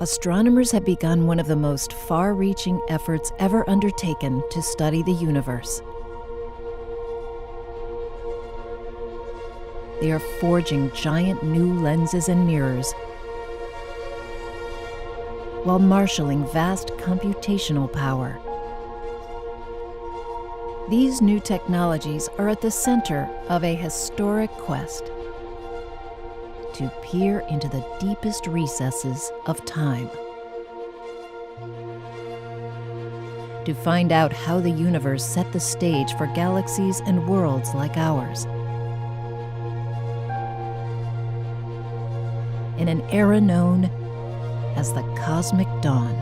astronomers have begun one of the most far-reaching efforts ever undertaken to study the universe. They are forging giant new lenses and mirrors while marshaling vast computational power. These new technologies are at the center of a historic quest to peer into the deepest recesses of time. To find out how the universe set the stage for galaxies and worlds like ours. In an era known as the Cosmic Dawn.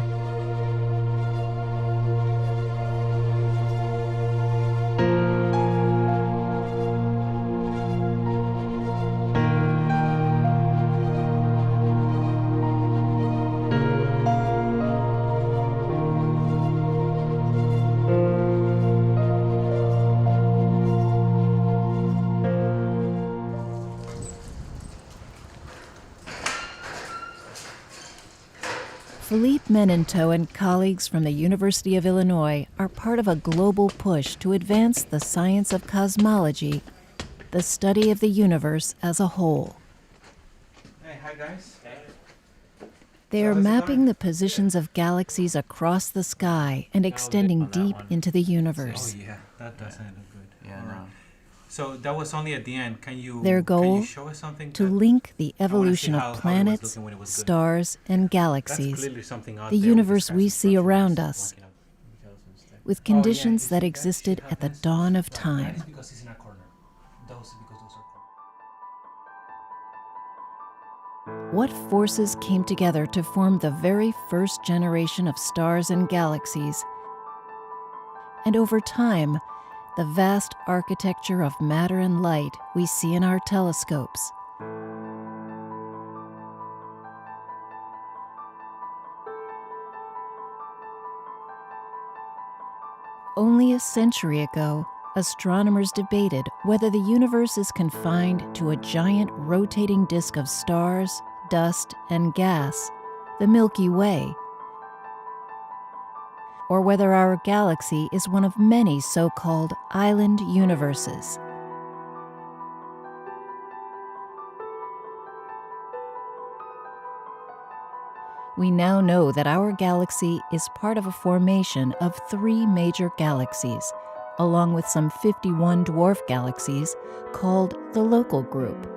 Philippe Menenteau and colleagues from the University of Illinois are part of a global push to advance the science of cosmology, the study of the universe as a whole. Hey, hi guys. They are mapping the positions of galaxies across the sky and extending deep into the universe. Oh yeah, that doesn't look good. Yeah, All right. no. So that was only at the end. Their goal, show us something to link the I wanna evolution see of how it was planets, looking when it was good. stars, and That's galaxies, clearly something out the there universe with we discussion see structures. around us, with conditions that existed at the dawn of That time. is because it's in a corner. Those because those are corners. What forces came together to form the very first generation of stars and galaxies? And over time, the vast architecture of matter and light we see in our telescopes. Only a century ago, astronomers debated whether the universe is confined to a giant rotating disk of stars, dust, and gas, the Milky Way, or whether our galaxy is one of many so-called island universes. We now know that our galaxy is part of a formation of 3 major galaxies, along with some 51 dwarf galaxies called the local group.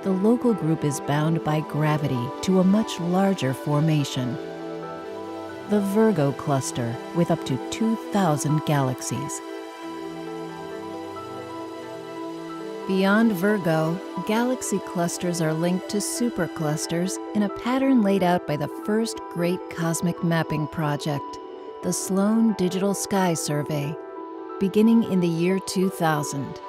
The local group is bound by gravity to a much larger formation, the Virgo cluster, with up to 2,000 galaxies. Beyond Virgo, galaxy clusters are linked to superclusters in a pattern laid out by the first great cosmic mapping project, the Sloan Digital Sky Survey, beginning in the year 2000.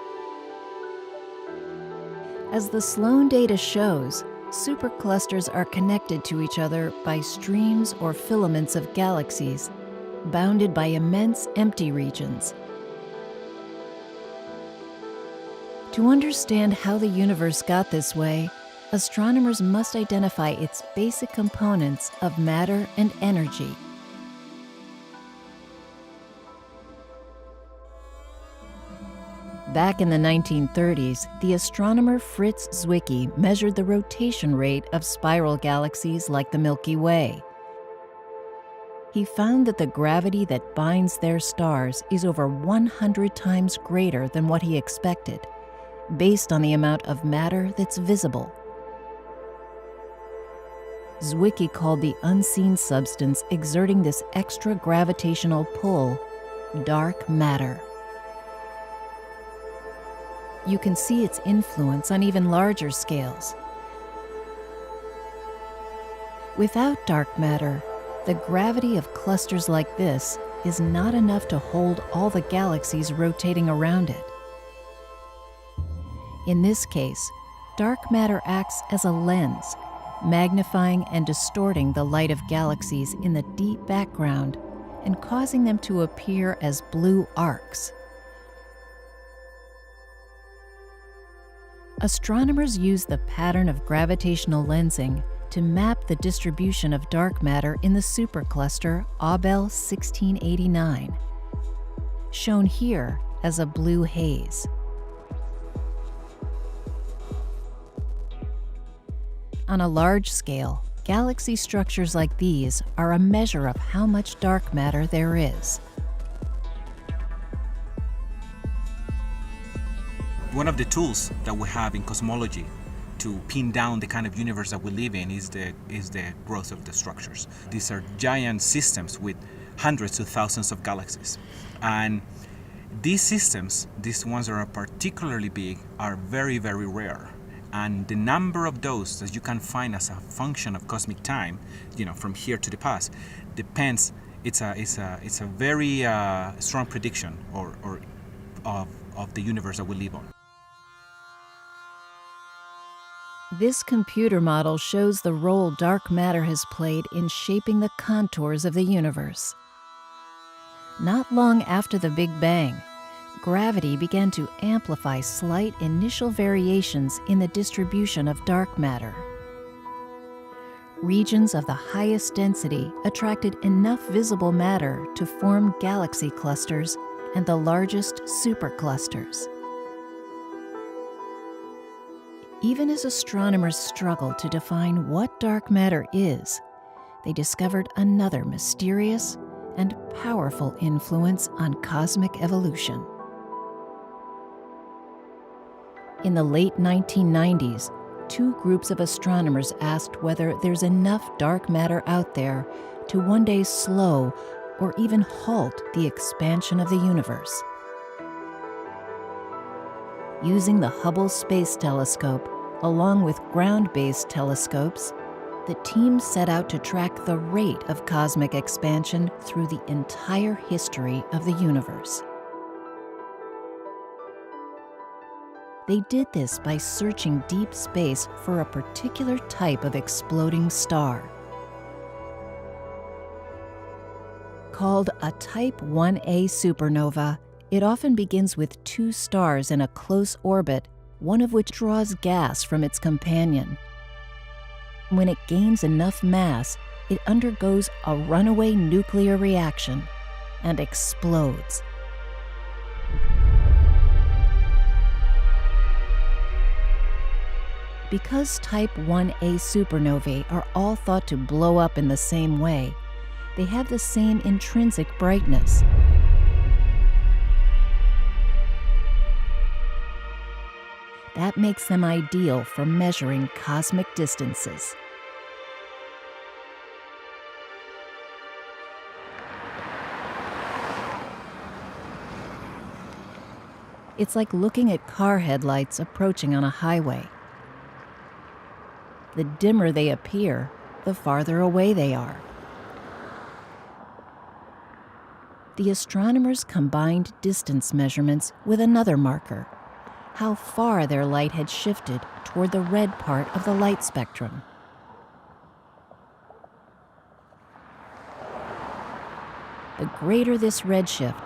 As the Sloan data shows, superclusters are connected to each other by streams or filaments of galaxies, bounded by immense empty regions. To understand how the universe got this way, astronomers must identify its basic components of matter and energy. Back in the 1930s, the astronomer Fritz Zwicky measured the rotation rate of spiral galaxies like the Milky Way. He found that the gravity that binds their stars is over 100 times greater than what he expected, based on the amount of matter that's visible. Zwicky called the unseen substance exerting this extra gravitational pull dark matter. You can see its influence on even larger scales. Without dark matter, the gravity of clusters like this is not enough to hold all the galaxies rotating around it. In this case, dark matter acts as a lens, magnifying and distorting the light of galaxies in the deep background and causing them to appear as blue arcs. Astronomers use the pattern of gravitational lensing to map the distribution of dark matter in the supercluster Abell 1689, shown here as a blue haze. On a large scale, galaxy structures like these are a measure of how much dark matter there is. One of the tools that we have in cosmology to pin down the kind of universe that we live in is the growth of the structures. These are giant systems with hundreds to thousands of galaxies. And these systems, these ones that are particularly big, are very, very rare. And the number of those that you can find as a function of cosmic time, from here to the past, depends. It's a very strong prediction of the universe that we live on. This computer model shows the role dark matter has played in shaping the contours of the universe. Not long after the Big Bang, gravity began to amplify slight initial variations in the distribution of dark matter. Regions of the highest density attracted enough visible matter to form galaxy clusters and the largest superclusters. Even as astronomers struggled to define what dark matter is, they discovered another mysterious and powerful influence on cosmic evolution. In the late 1990s, two groups of astronomers asked whether there's enough dark matter out there to one day slow or even halt the expansion of the universe. Using the Hubble Space Telescope, along with ground-based telescopes, the team set out to track the rate of cosmic expansion through the entire history of the universe. They did this by searching deep space for a particular type of exploding star. Called a Type 1a supernova, it often begins with two stars in a close orbit, one of which draws gas from its companion. When it gains enough mass, it undergoes a runaway nuclear reaction and explodes. Because Type 1a supernovae are all thought to blow up in the same way, they have the same intrinsic brightness. That makes them ideal for measuring cosmic distances. It's like looking at car headlights approaching on a highway. The dimmer they appear, the farther away they are. The astronomers combined distance measurements with another marker, how far their light had shifted toward the red part of the light spectrum. The greater this redshift,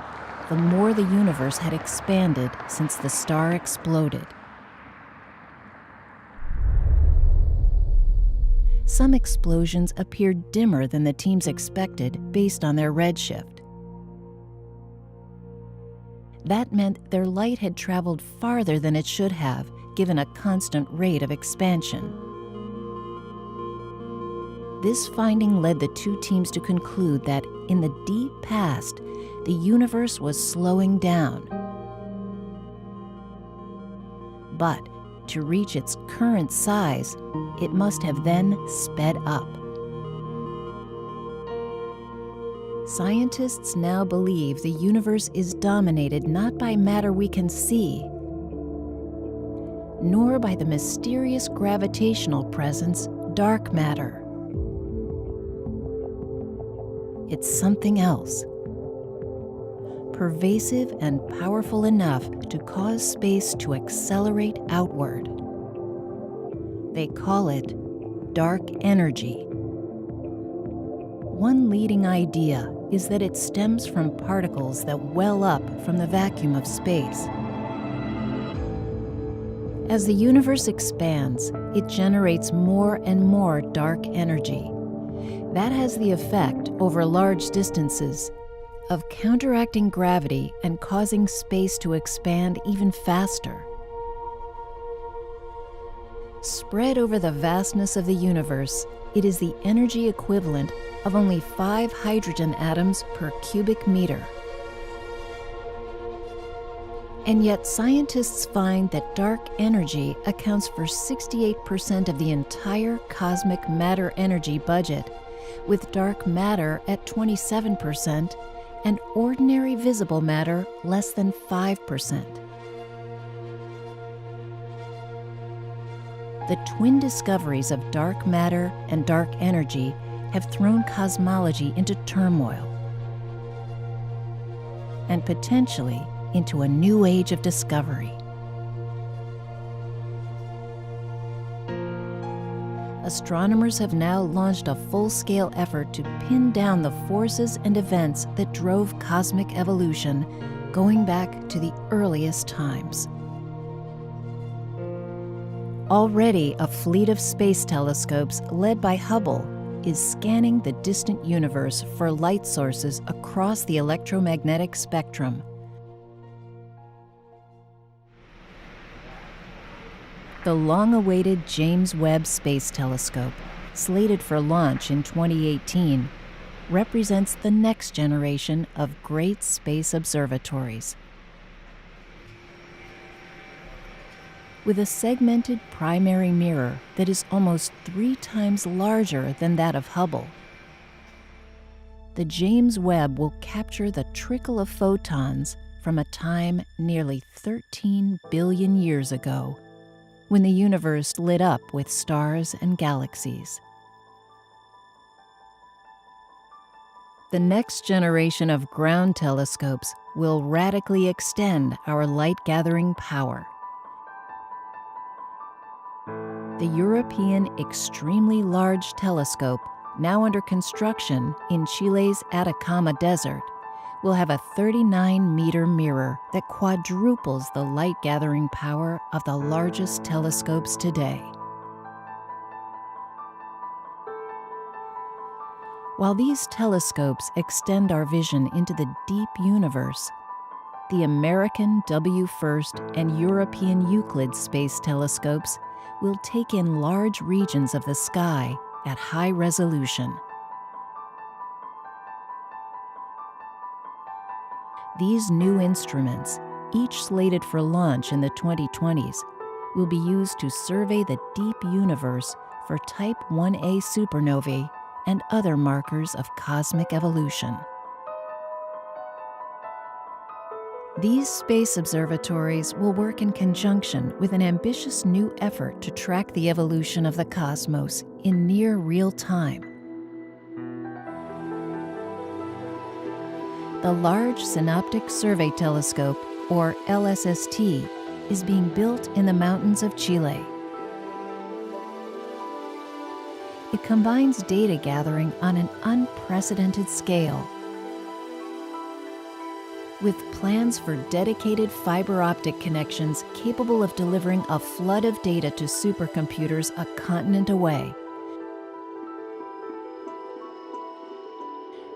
the more the universe had expanded since the star exploded. Some explosions appeared dimmer than the teams expected based on their redshift. That meant their light had traveled farther than it should have, given a constant rate of expansion. This finding led the two teams to conclude that in the deep past, the universe was slowing down. But to reach its current size, it must have then sped up. Scientists now believe the universe is dominated not by matter we can see, nor by the mysterious gravitational presence, dark matter. It's something else, pervasive and powerful enough to cause space to accelerate outward. They call it dark energy. One leading idea is that it stems from particles that well up from the vacuum of space. As the universe expands, it generates more and more dark energy. That has the effect, over large distances, of counteracting gravity and causing space to expand even faster. Spread over the vastness of the universe, it is the energy equivalent of only 5 hydrogen atoms per cubic meter. And yet scientists find that dark energy accounts for 68% of the entire cosmic matter energy budget, with dark matter at 27% and ordinary visible matter less than 5%. The twin discoveries of dark matter and dark energy have thrown cosmology into turmoil and potentially into a new age of discovery. Astronomers have now launched a full-scale effort to pin down the forces and events that drove cosmic evolution, going back to the earliest times. Already, a fleet of space telescopes led by Hubble is scanning the distant universe for light sources across the electromagnetic spectrum. The long-awaited James Webb Space Telescope, slated for launch in 2018, represents the next generation of great space observatories. With a segmented primary mirror that is almost 3 times larger than that of Hubble, the James Webb will capture the trickle of photons from a time nearly 13 billion years ago, when the universe lit up with stars and galaxies. The next generation of ground telescopes will radically extend our light-gathering power. The European Extremely Large Telescope, now under construction in Chile's Atacama Desert, will have a 39-meter mirror that quadruples the light-gathering power of the largest telescopes today. While these telescopes extend our vision into the deep universe, the American W1 and European Euclid space telescopes will take in large regions of the sky at high resolution. These new instruments, each slated for launch in the 2020s, will be used to survey the deep universe for Type 1a supernovae and other markers of cosmic evolution. These space observatories will work in conjunction with an ambitious new effort to track the evolution of the cosmos in near real time. The Large Synoptic Survey Telescope, or LSST, is being built in the mountains of Chile. It combines data gathering on an unprecedented scale with plans for dedicated fiber optic connections capable of delivering a flood of data to supercomputers a continent away.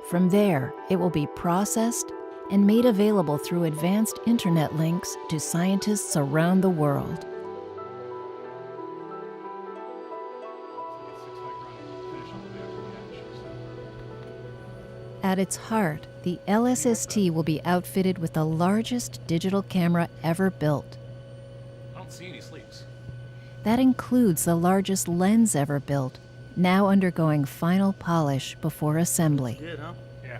From there, it will be processed and made available through advanced internet links to scientists around the world. At its heart, the LSST will be outfitted with the largest digital camera ever built. I don't see any sleeps. That includes the largest lens ever built, now undergoing final polish before assembly. Good, huh? Yeah.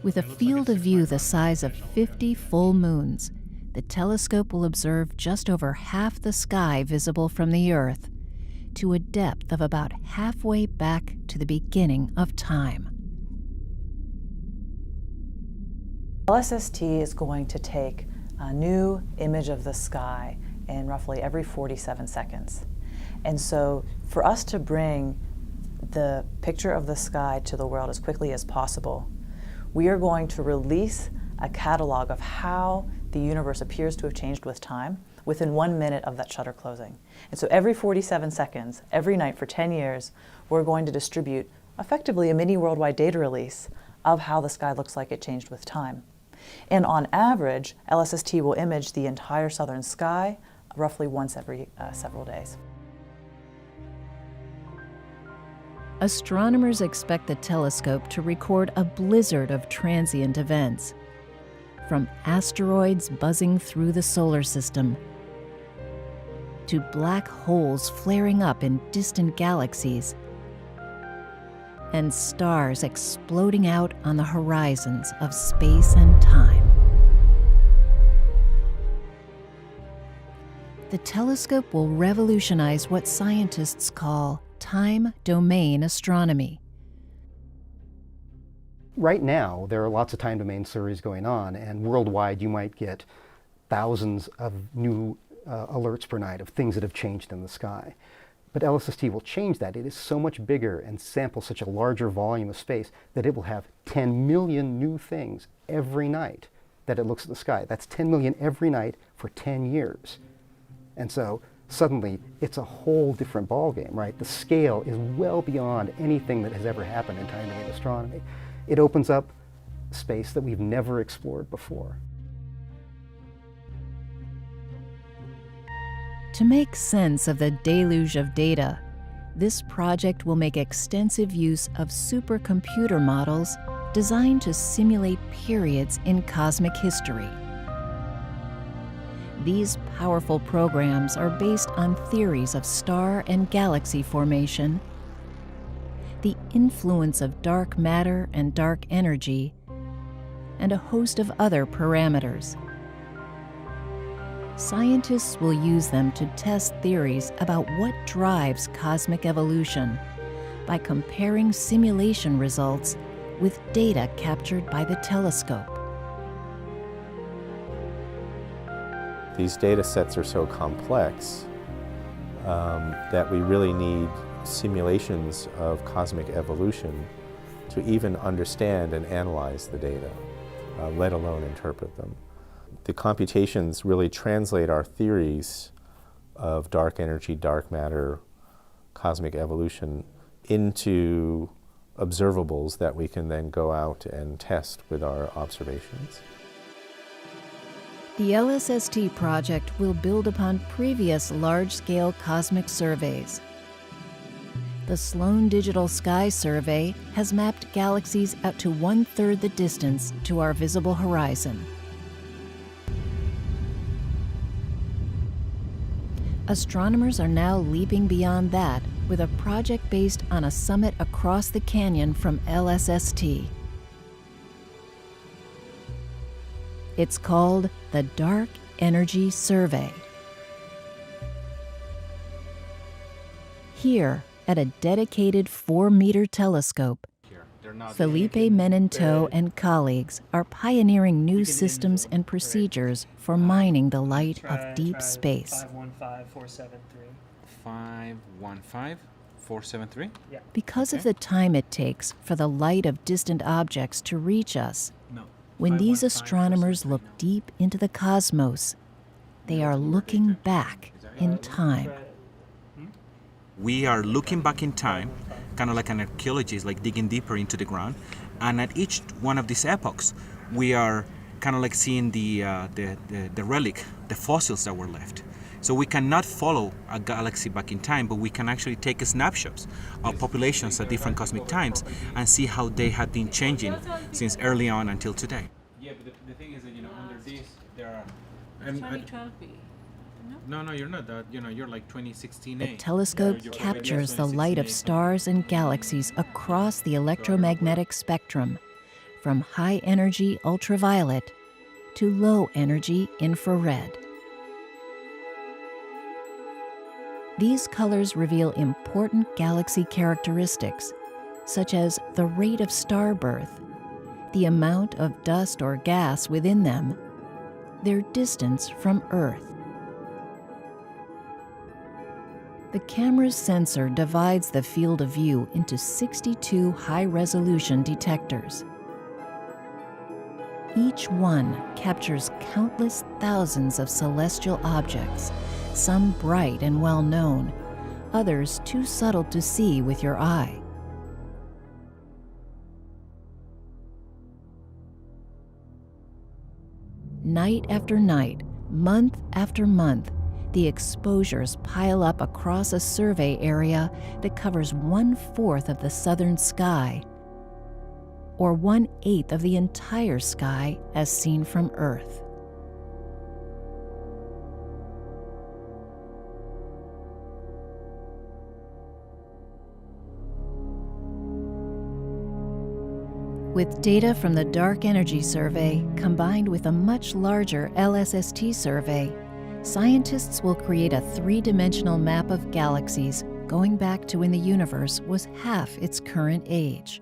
With a It looks like field it's of view 6 the micron size of computational, 50 full moons, the telescope will observe just over half the sky visible from the Earth, to a depth of about halfway back to the beginning of time. LSST is going to take a new image of the sky in roughly every 47 seconds. And so for us to bring the picture of the sky to the world as quickly as possible, we are going to release a catalog of how the universe appears to have changed with time within 1 minute of that shutter closing. And so every 47 seconds, every night for 10 years, we're going to distribute effectively a mini worldwide data release of how the sky looks like it changed with time. And on average, LSST will image the entire southern sky roughly once every several days. Astronomers expect the telescope to record a blizzard of transient events, from asteroids buzzing through the solar system to black holes flaring up in distant galaxies and stars exploding out on the horizons of space and time. The telescope will revolutionize what scientists call time domain astronomy. Right now, there are lots of time domain surveys going on, and worldwide you might get thousands of new alerts per night of things that have changed in the sky. But LSST will change that. It is so much bigger and samples such a larger volume of space that it will have 10 million new things every night that it looks at the sky. That's 10 million every night for 10 years. And so suddenly it's a whole different ballgame, right? The scale is well beyond anything that has ever happened in time domain astronomy. It opens up space that we've never explored before. To make sense of the deluge of data, this project will make extensive use of supercomputer models designed to simulate periods in cosmic history. These powerful programs are based on theories of star and galaxy formation, the influence of dark matter and dark energy, and a host of other parameters. Scientists will use them to test theories about what drives cosmic evolution by comparing simulation results with data captured by the telescope. These data sets are so complex that we really need simulations of cosmic evolution to even understand and analyze the data, let alone interpret them. The computations really translate our theories of dark energy, dark matter, cosmic evolution into observables that we can then go out and test with our observations. The LSST project will build upon previous large-scale cosmic surveys. The Sloan Digital Sky Survey has mapped galaxies out to 1/3 the distance to our visible horizon. Astronomers are now leaping beyond that with a project based on a summit across the canyon from LSST. It's called the Dark Energy Survey. Here, at a dedicated 4-meter telescope, Felipe Menento and colleagues are pioneering new systems and procedures for mining the light of deep space. 515-473. 515-473? Yeah. Because of the time it takes for the light of distant objects to reach us, No. when these astronomers look deep into the cosmos, they are looking back in time. We are looking back in time, kind of like an archaeologist, like digging deeper into the ground. And at each one of these epochs, we are kind of like seeing the relic, the fossils that were left. So we cannot follow a galaxy back in time, but we can actually take snapshots of populations at different cosmic times and see how they have been changing since early on until today. Yeah, but the thing is that, under this, there are... No, you're not that. You're like 2016. The telescope captures the light of stars and galaxies across the electromagnetic spectrum, from high-energy ultraviolet to low-energy infrared. These colors reveal important galaxy characteristics, such as the rate of star birth, the amount of dust or gas within them, their distance from Earth. The camera's sensor divides the field of view into 62 high-resolution detectors. Each one captures countless thousands of celestial objects, some bright and well-known, others too subtle to see with your eye. Night after night, month after month, the exposures pile up across a survey area that covers 1/4 of the southern sky, or 1/8 of the entire sky as seen from Earth. With data from the Dark Energy Survey combined with a much larger LSST survey, scientists will create a 3-dimensional map of galaxies going back to when the universe was half its current age.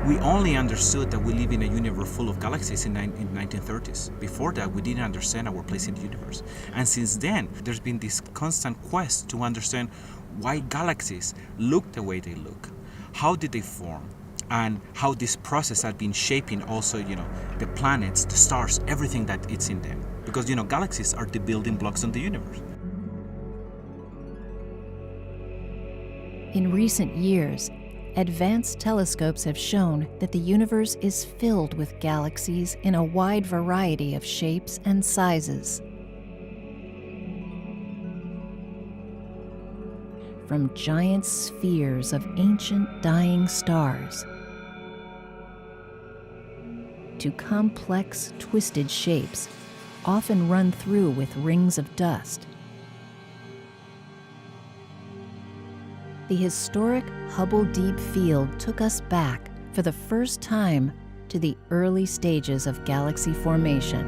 We only understood that we live in a universe full of galaxies in 1930s. Before that, we didn't understand our place in the universe. And since then, there's been this constant quest to understand why galaxies look the way they look. How did they form? And how this process has been shaping also, the planets, the stars, everything that it's in them. Because, galaxies are the building blocks of the universe. In recent years, advanced telescopes have shown that the universe is filled with galaxies in a wide variety of shapes and sizes. From giant spheres of ancient dying stars to complex, twisted shapes, often run through with rings of dust. The historic Hubble Deep Field took us back for the first time to the early stages of galaxy formation.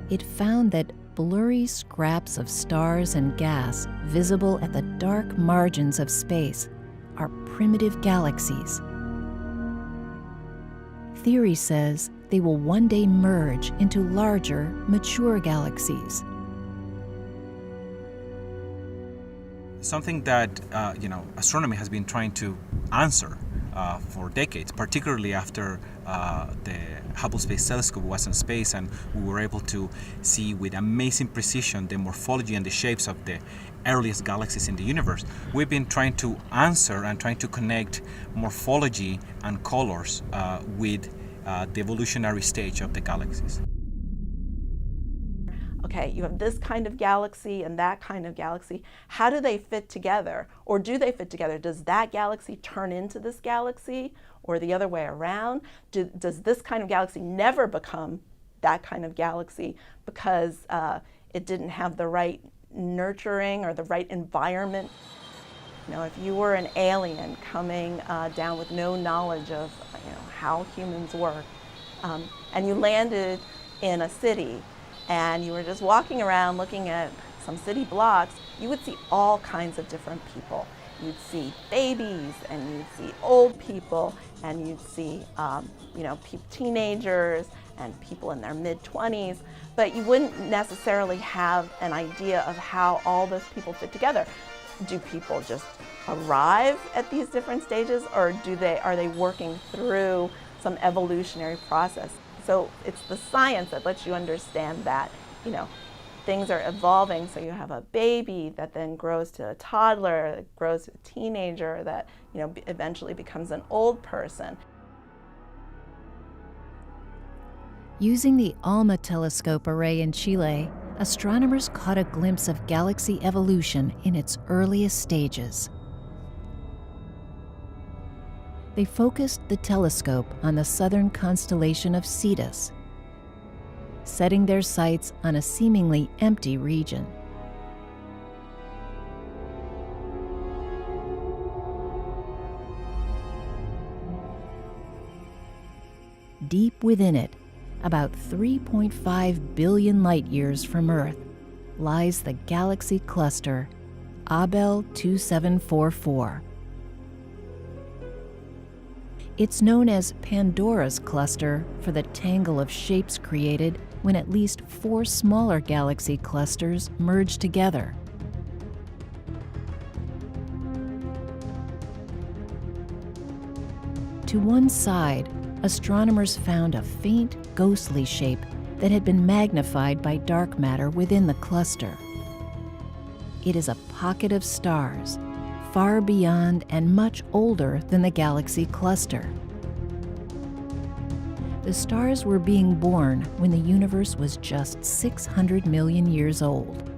It found that blurry scraps of stars and gas visible at the dark margins of space are primitive galaxies. Theory says they will one day merge into larger, mature galaxies. Something that astronomy has been trying to answer for decades, particularly after the Hubble Space Telescope was in space and we were able to see with amazing precision the morphology and the shapes of the earliest galaxies in the universe. We've been trying to answer and trying to connect morphology and colors with the evolutionary stage of the galaxies. Okay, you have this kind of galaxy and that kind of galaxy. How do they fit together? Or do they fit together? Does that galaxy turn into this galaxy or the other way around? Does this kind of galaxy never become that kind of galaxy because it didn't have the right nurturing or the right environment? If you were an alien coming down with no knowledge of how humans work, and you landed in a city, and you were just walking around looking at some city blocks, you would see all kinds of different people. You'd see babies, and you'd see old people, and you'd see teenagers and people in their mid-20s, but you wouldn't necessarily have an idea of how all those people fit together. Do people just arrive at these different stages, or are they working through some evolutionary process? So it's the science that lets you understand that, things are evolving. So you have a baby that then grows to a toddler, that grows to a teenager, that, eventually becomes an old person. Using the ALMA telescope array in Chile, astronomers caught a glimpse of galaxy evolution in its earliest stages. They focused the telescope on the southern constellation of Cetus, setting their sights on a seemingly empty region. Deep within it, about 3.5 billion light-years from Earth, lies the galaxy cluster Abell 2744. It's known as Pandora's cluster for the tangle of shapes created when at least 4 smaller galaxy clusters merge together. To one side, astronomers found a faint, ghostly shape that had been magnified by dark matter within the cluster. It is a pocket of stars, far beyond and much older than the galaxy cluster. The stars were being born when the universe was just 600 million years old.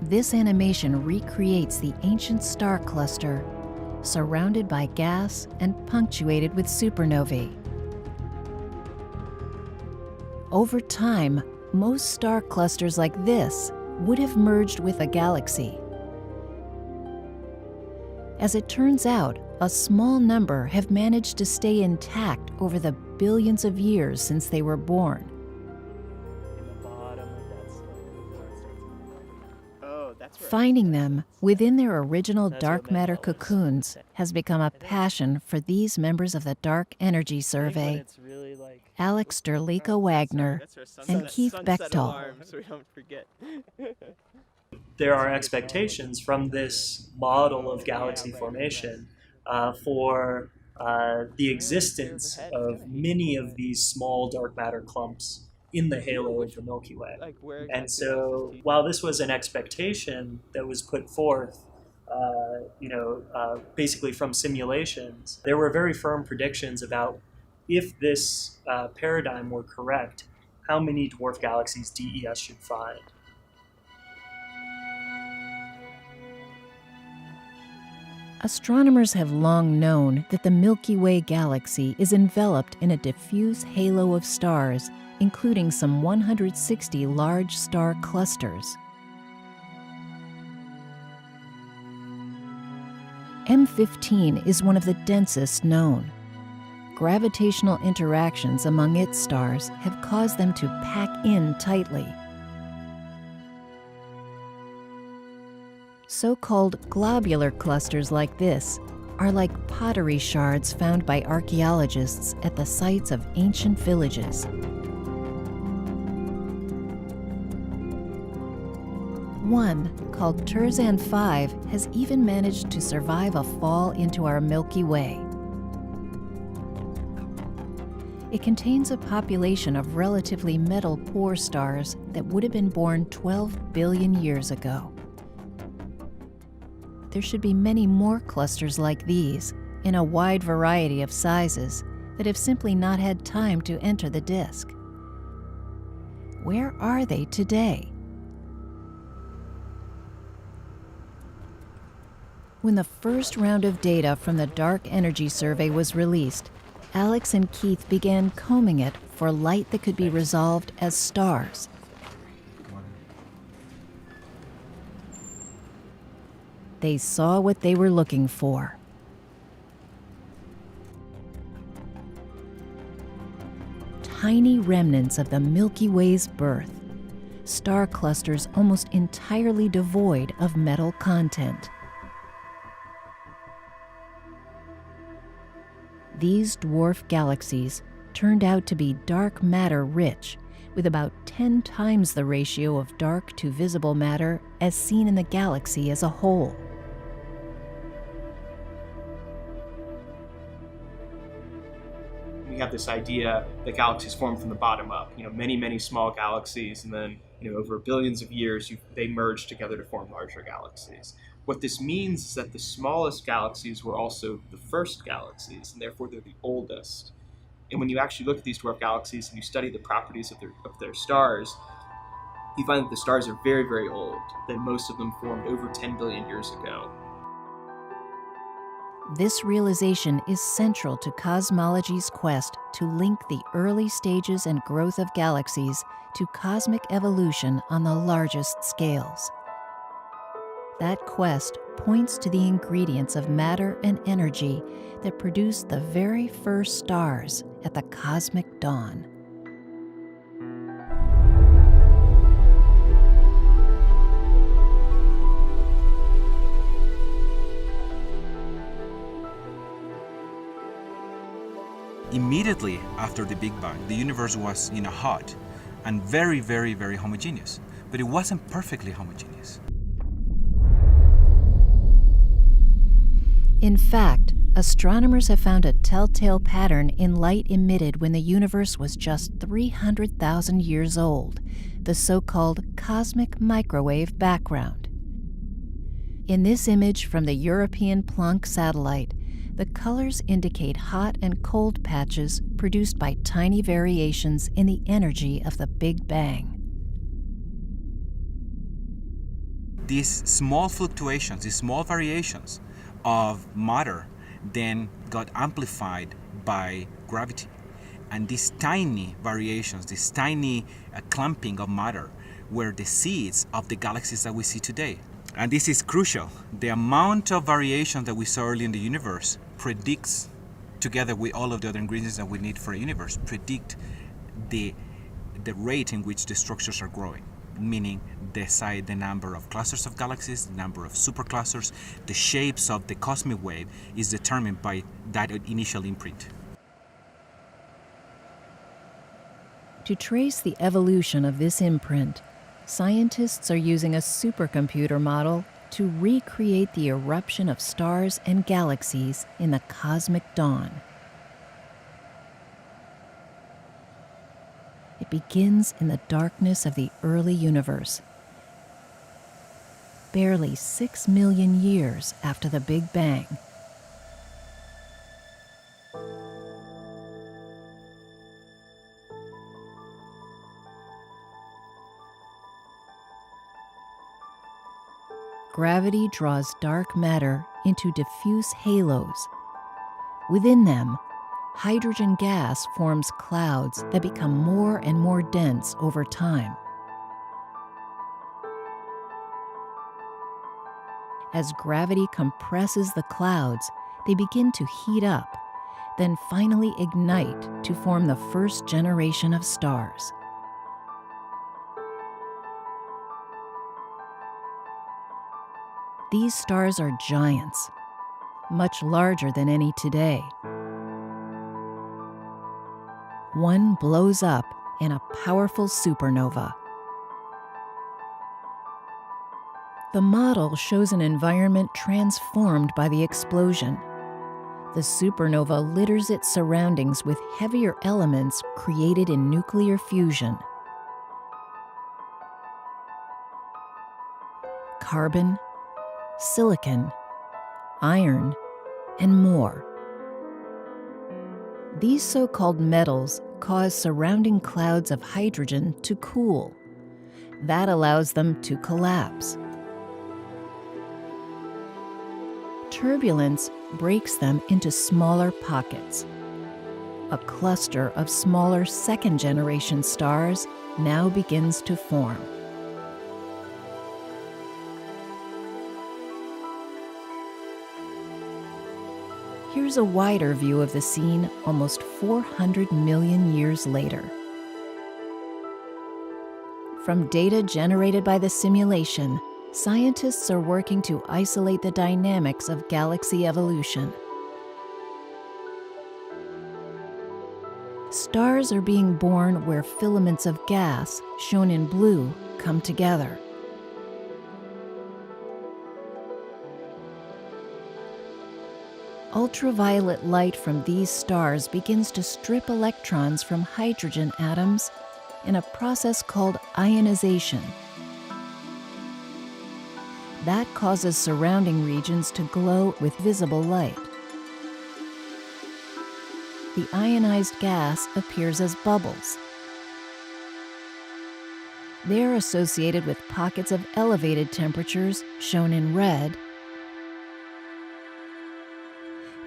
This animation recreates the ancient star cluster, surrounded by gas and punctuated with supernovae. Over time, most star clusters like this would have merged with a galaxy. As it turns out, a small number have managed to stay intact over the billions of years since they were born. Finding them within their original dark matter cocoons has become a passion for these members of the Dark Energy Survey, Alex Derlika-Wagner and Keith Bechtel. There are expectations from this model of galaxy formation for the existence of many of these small dark matter clumps in the halo of the Milky Way. And so while this was an expectation that was put forth basically from simulations, there were very firm predictions about if this paradigm were correct, how many dwarf galaxies DES should find. Astronomers have long known that the Milky Way galaxy is enveloped in a diffuse halo of stars, including some 160 large star clusters. M15 is one of the densest known. Gravitational interactions among its stars have caused them to pack in tightly. So-called globular clusters like this are like pottery shards found by archaeologists at the sites of ancient villages. One, called Turzan 5, has even managed to survive a fall into our Milky Way. It contains a population of relatively metal-poor stars that would have been born 12 billion years ago. There should be many more clusters like these, in a wide variety of sizes, that have simply not had time to enter the disk. Where are they today? When the first round of data from the Dark Energy Survey was released, Alex and Keith began combing it for light that could be resolved as stars. They saw what they were looking for. Tiny remnants of the Milky Way's birth, star clusters almost entirely devoid of metal content. These dwarf galaxies turned out to be dark matter rich, with about 10 times the ratio of dark to visible matter as seen in the galaxy as a whole. We have this idea that galaxies form from the bottom up, many, many small galaxies, and then, over billions of years, they merge together to form larger galaxies. What this means is that the smallest galaxies were also the first galaxies, and therefore they're the oldest. And when you actually look at these dwarf galaxies and you study the properties of their stars, you find that the stars are very, very old, that most of them formed over 10 billion years ago. This realization is central to cosmology's quest to link the early stages and growth of galaxies to cosmic evolution on the largest scales. That quest points to the ingredients of matter and energy that produced the very first stars at the cosmic dawn. Immediately after the Big Bang, the universe was hot and very, very, very homogeneous, but it wasn't perfectly homogeneous. In fact, astronomers have found a telltale pattern in light emitted when the universe was just 300,000 years old, the so-called cosmic microwave background. In this image from the European Planck satellite, the colors indicate hot and cold patches produced by tiny variations in the energy of the Big Bang. These small fluctuations, these small variations of matter then got amplified by gravity. And these tiny variations, this tiny clumping of matter were the seeds of the galaxies that we see today. And this is crucial. The amount of variation that we saw early in the universe predicts, together with all of the other ingredients that we need for a universe, predict the rate in which the structures are growing. Meaning the number of clusters of galaxies, the number of superclusters, the shapes of the cosmic wave is determined by that initial imprint. To trace the evolution of this imprint, scientists are using a supercomputer model to recreate the eruption of stars and galaxies in the cosmic dawn. It begins in the darkness of the early universe, barely 6 million years after the Big Bang. Gravity draws dark matter into diffuse halos. Within them, hydrogen gas forms clouds that become more and more dense over time. As gravity compresses the clouds, they begin to heat up, then finally ignite to form the first generation of stars. These stars are giants, much larger than any today. One blows up in a powerful supernova. The model shows an environment transformed by the explosion. The supernova litters its surroundings with heavier elements created in nuclear fusion. Carbon, silicon, iron, and more. These so-called metals cause surrounding clouds of hydrogen to cool. That allows them to collapse. Turbulence breaks them into smaller pockets. A cluster of smaller second-generation stars now begins to form. Here's a wider view of the scene almost 400 million years later. From data generated by the simulation, scientists are working to isolate the dynamics of galaxy evolution. Stars are being born where filaments of gas, shown in blue, come together. Ultraviolet light from these stars begins to strip electrons from hydrogen atoms in a process called ionization. That causes surrounding regions to glow with visible light. The ionized gas appears as bubbles. They're associated with pockets of elevated temperatures, shown in red,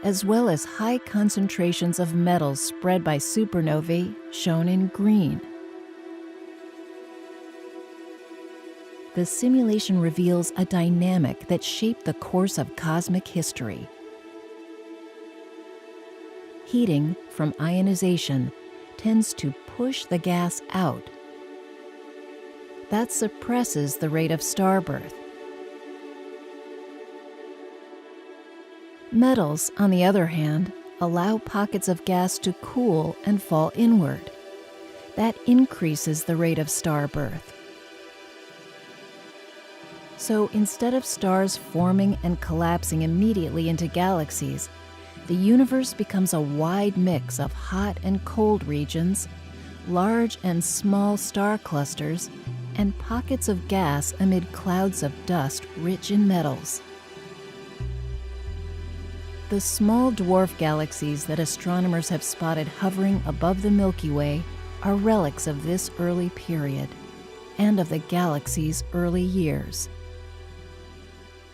as well as high concentrations of metals spread by supernovae, shown in green. The simulation reveals a dynamic that shaped the course of cosmic history. Heating from ionization tends to push the gas out. That suppresses the rate of star birth. Metals, on the other hand, allow pockets of gas to cool and fall inward. That increases the rate of star birth. So instead of stars forming and collapsing immediately into galaxies, the universe becomes a wide mix of hot and cold regions, large and small star clusters, and pockets of gas amid clouds of dust rich in metals. The small dwarf galaxies that astronomers have spotted hovering above the Milky Way are relics of this early period and of the galaxy's early years.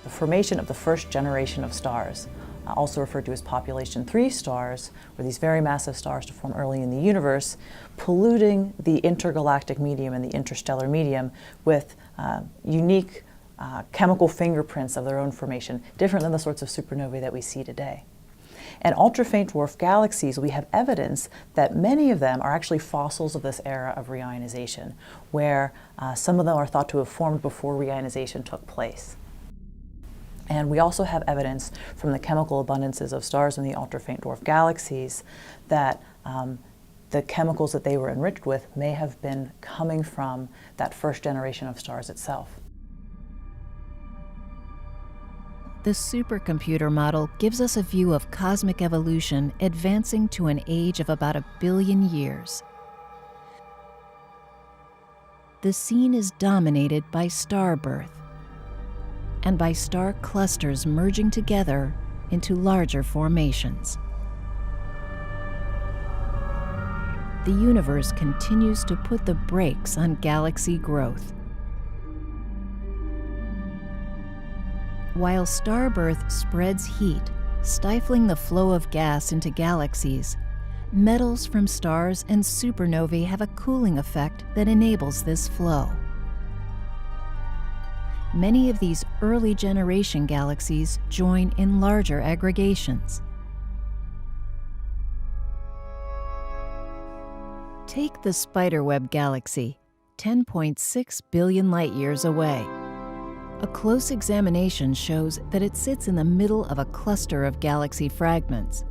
The formation of the first generation of stars, also referred to as population 3 stars, were these very massive stars to form early in the universe, polluting the intergalactic medium and the interstellar medium with unique chemical fingerprints of their own formation, different than the sorts of supernovae that we see today. And ultra-faint dwarf galaxies, we have evidence that many of them are actually fossils of this era of reionization, where some of them are thought to have formed before reionization took place. And we also have evidence from the chemical abundances of stars in the ultra-faint dwarf galaxies that the chemicals that they were enriched with may have been coming from that first generation of stars itself. The supercomputer model gives us a view of cosmic evolution advancing to an age of about 1 billion years. The scene is dominated by star birth and by star clusters merging together into larger formations. The universe continues to put the brakes on galaxy growth. While star birth spreads heat, stifling the flow of gas into galaxies, metals from stars and supernovae have a cooling effect that enables this flow. Many of these early generation galaxies join in larger aggregations. Take the Spiderweb galaxy, 10.6 billion light-years away. A close examination shows that it sits in the middle of a cluster of galaxy fragments.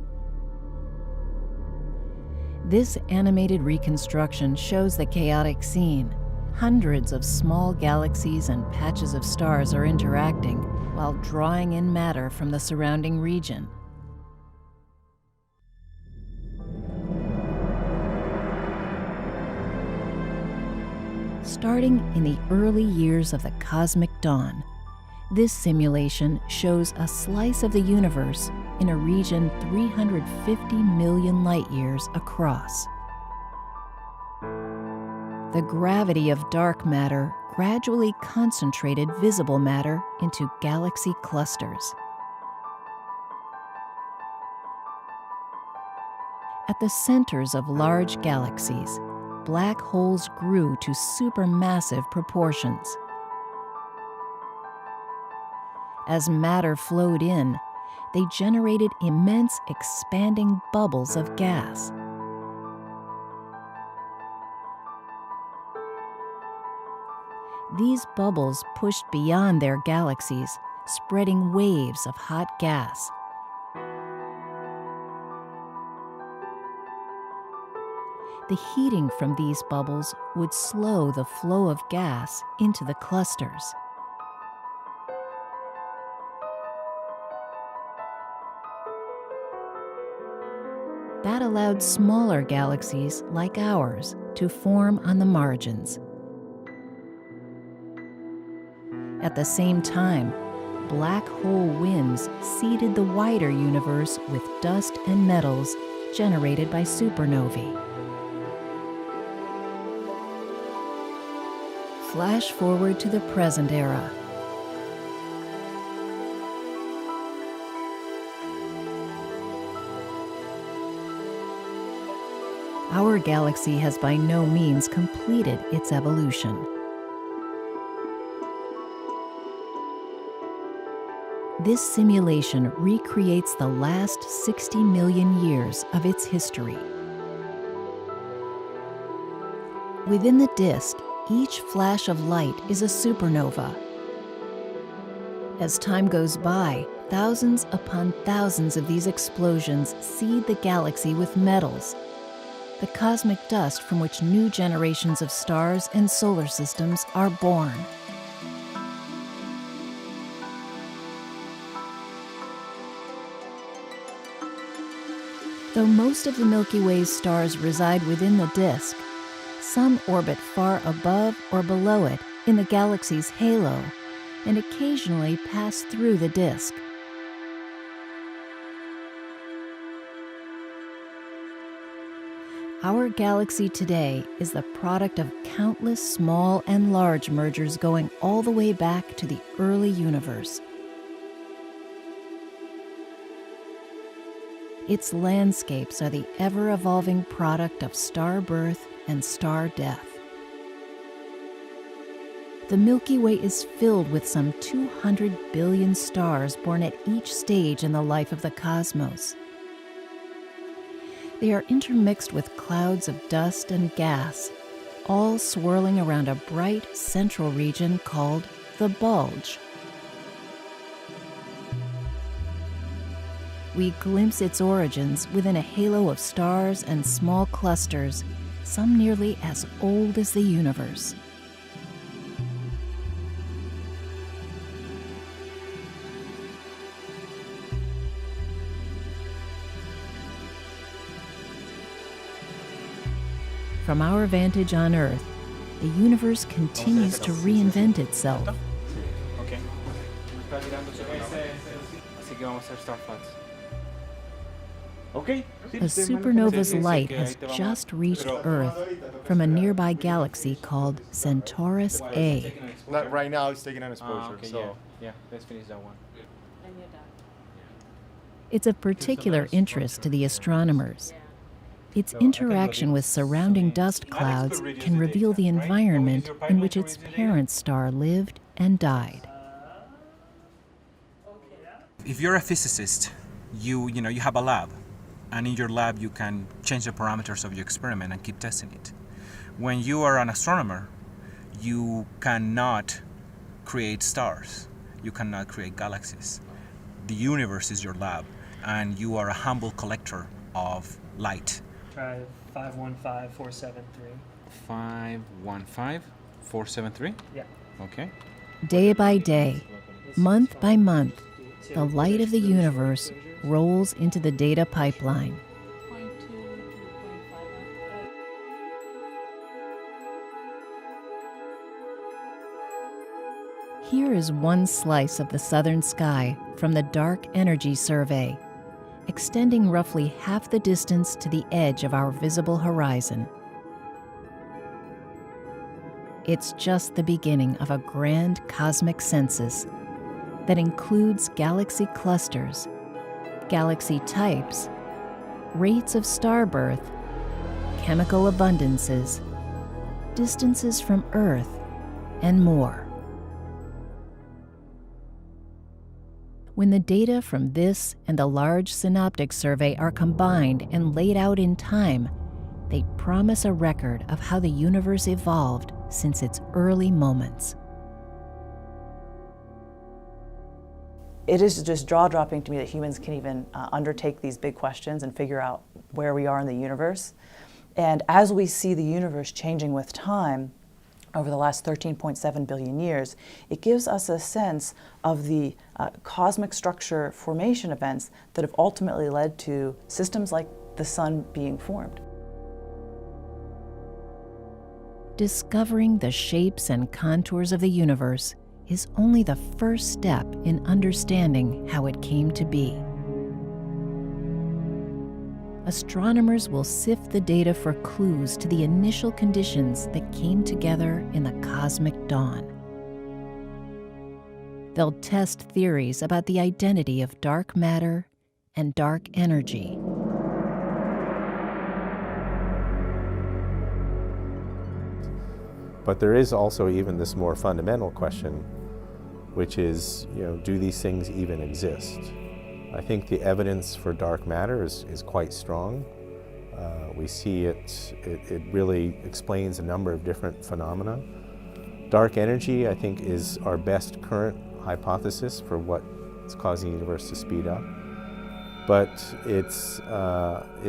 This animated reconstruction shows the chaotic scene. Hundreds of small galaxies and patches of stars are interacting while drawing in matter from the surrounding region. Starting in the early years of the cosmic dawn, this simulation shows a slice of the universe in a region 350 million light-years across. The gravity of dark matter gradually concentrated visible matter into galaxy clusters. At the centers of large galaxies, black holes grew to supermassive proportions. As matter flowed in, they generated immense expanding bubbles of gas. These bubbles pushed beyond their galaxies, spreading waves of hot gas. The heating from these bubbles would slow the flow of gas into the clusters. That allowed smaller galaxies like ours to form on the margins. At the same time, black hole winds seeded the wider universe with dust and metals generated by supernovae. Flash forward to the present era. Our galaxy has by no means completed its evolution. This simulation recreates the last 60 million years of its history. Within the disk, each flash of light is a supernova. As time goes by, thousands upon thousands of these explosions seed the galaxy with metals, the cosmic dust from which new generations of stars and solar systems are born. Though most of the Milky Way's stars reside within the disk, some orbit far above or below it in the galaxy's halo and occasionally pass through the disk. Our galaxy today is the product of countless small and large mergers going all the way back to the early universe. Its landscapes are the ever-evolving product of star birth and star death. The Milky Way is filled with some 200 billion stars born at each stage in the life of the cosmos. They are intermixed with clouds of dust and gas, all swirling around a bright central region called the bulge. We glimpse its origins within a halo of stars and small clusters, some nearly as old as the universe. From our vantage on Earth, the universe continues to reinvent itself. Okay. Así que vamos a hacer star floods. Okay. A supernova's light has just reached Earth from a nearby galaxy called Centaurus A. Not right now, it's taking an exposure. Okay, so yeah, let's finish that one. It's of particular interest to the astronomers. Its interaction with surrounding dust clouds can reveal the environment in which its parent star lived and died. If you're a physicist, you have a lab, and in your lab you can change the parameters of your experiment and keep testing it. When you are an astronomer, you cannot create stars, you cannot create galaxies. The universe is your lab, and you are a humble collector of light. Try 515473. 515473? Yeah. Okay. Day by day, month by month, the light of the universe rolls into the data pipeline. Here is one slice of the southern sky from the Dark Energy Survey, extending roughly half the distance to the edge of our visible horizon. It's just the beginning of a grand cosmic census that includes galaxy clusters, galaxy types, rates of star birth, chemical abundances, distances from Earth, and more. When the data from this and the Large Synoptic Survey are combined and laid out in time, they promise a record of how the universe evolved since its early moments. It is just jaw-dropping to me that humans can even undertake these big questions and figure out where we are in the universe. And as we see the universe changing with time, over the last 13.7 billion years, it gives us a sense of the cosmic structure formation events that have ultimately led to systems like the sun being formed. Discovering the shapes and contours of the universe is only the first step in understanding how it came to be. Astronomers will sift the data for clues to the initial conditions that came together in the cosmic dawn. They'll test theories about the identity of dark matter and dark energy. But there is also even this more fundamental question, which is, do these things even exist? I think the evidence for dark matter is quite strong. We see it really explains a number of different phenomena. Dark energy, I think, is our best current hypothesis for what It's causing the universe to speed up. But it's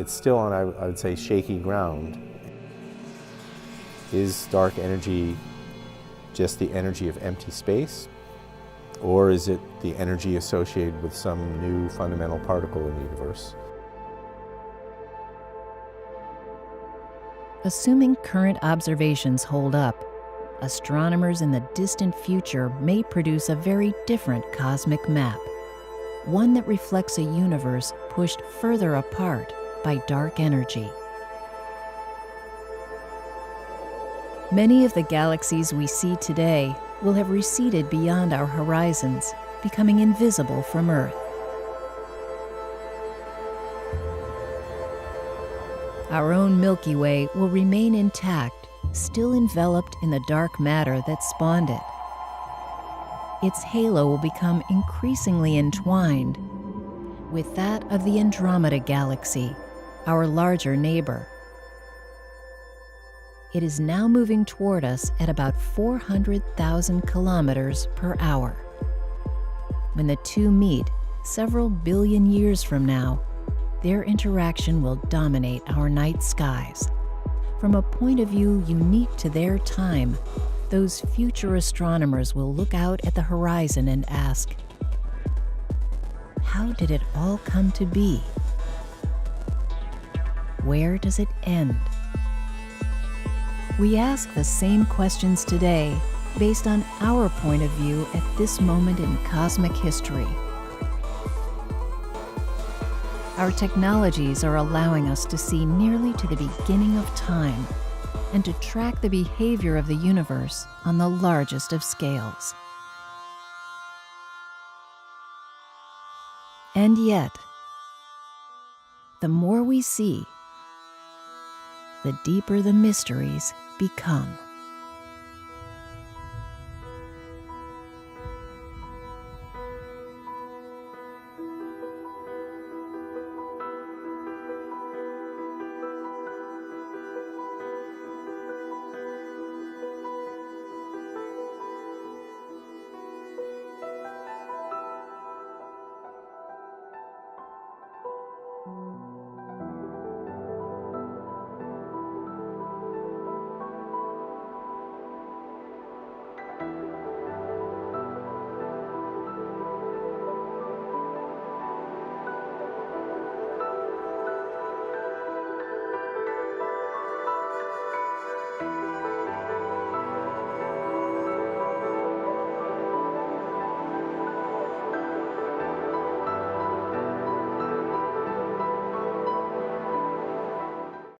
still on, I would say, shaky ground. Is dark energy just the energy of empty space? Or is it the energy associated with some new fundamental particle in the universe? Assuming current observations hold up, astronomers in the distant future may produce a very different cosmic map, one that reflects a universe pushed further apart by dark energy. Many of the galaxies we see today will have receded beyond our horizons, becoming invisible from Earth. Our own Milky Way will remain intact, still enveloped in the dark matter that spawned it. Its halo will become increasingly entwined with that of the Andromeda Galaxy, our larger neighbor. It is now moving toward us at about 400,000 kilometers per hour. When the two meet, several billion years from now, their interaction will dominate our night skies. From a point of view unique to their time, those future astronomers will look out at the horizon and ask, how did it all come to be? Where does it end? We ask the same questions today based on our point of view at this moment in cosmic history. Our technologies are allowing us to see nearly to the beginning of time and to track the behavior of the universe on the largest of scales. And yet, the more we see, the deeper the mysteries become.